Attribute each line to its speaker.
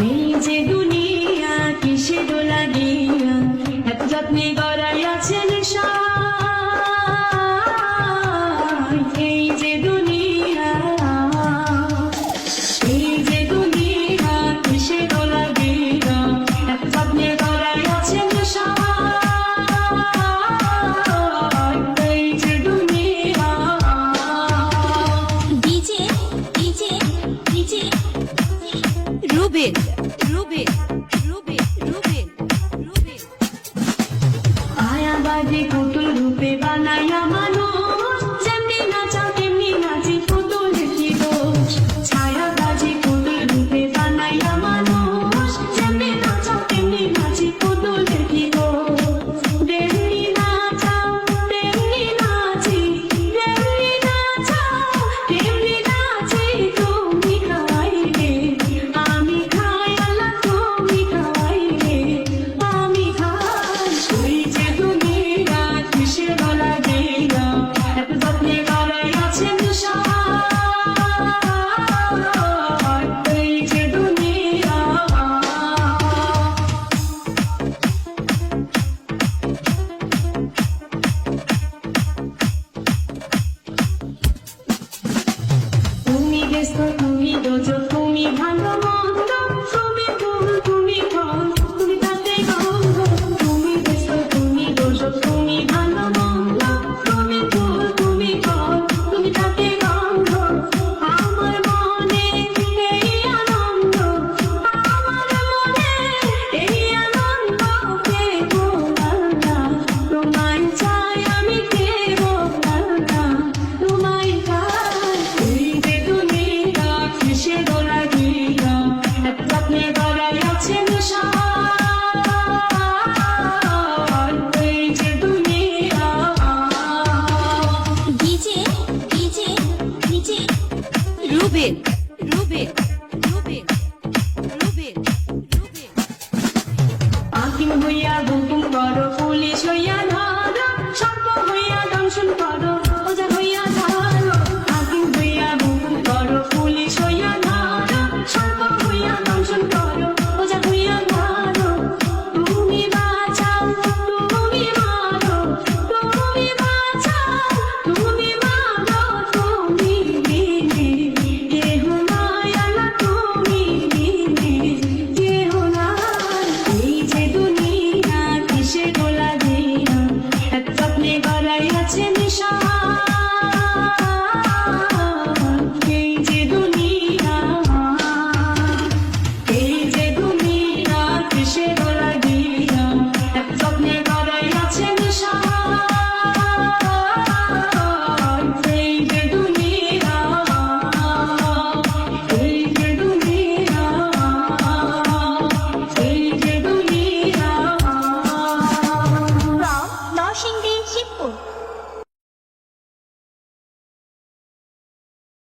Speaker 1: এই যে দুনিয়া কিসে দোলাগিয়া এত যত্নে গড়াই আছে নেশা। এই যে দুনিয়া কিসে দোলাগিয়া এত যত্নে গড়াই আছে নেশা। এই যে দুনিয়া
Speaker 2: DJ DJ DJ Rubel Rubel Rubel Rubel Rubel
Speaker 1: মায়াবাদী পুতুল রূপে বানাইয়া মানুষ যেমনি নাচাও তেমনি নাচি পুতুলের কি দোষ। ছায়াবাজি পুতুল রূপে বানাইয়া মানুষ যেমনি নাচাও তেমনি নাচি পুতুলের কি দোষ। তেমনি নাচাও তেমনি নাচি, তেমনি নাচাও তেমনি নাচি। তুমি খাওয়াইলে আমি খাই, আল্লাহ তুমি খাওয়াইলে আমি খাই। ওই যে দুনিয়া কিসে দোলাগিয়া এত যত্নে গড়াই আছে নেশা। এই যে দুনিয়া তুমি ব্যস্ত, তুমি দোজো, তুমি ভালো মন্দ, তুমি ফুল, তুমি ফল, তুমি তাতে গন্ধ। তুমি ব্যস্ত, তুমি দোজো, তুমি ভালো মন্দ, তুমি ফুল, তুমি ফল, তুমি তাতে গন্ধ। আমার মনে এই আনন্দ, আমার মনে এই আনন্দ। কে বলাল্লা তোমায় চাই আমি, কে বলাল্লা তোমায় চাই। এই যে দুনিয়া কিসে দোলাগিয়া এত যত্নে গড়াই আছে নেশা। এই যে দুনিয়া
Speaker 2: DJ DJ DJ Rubel Rubel Rubel Rubel Rubel
Speaker 1: হাকিম হইয়া হুকুম করো, পুলিশ হইয়া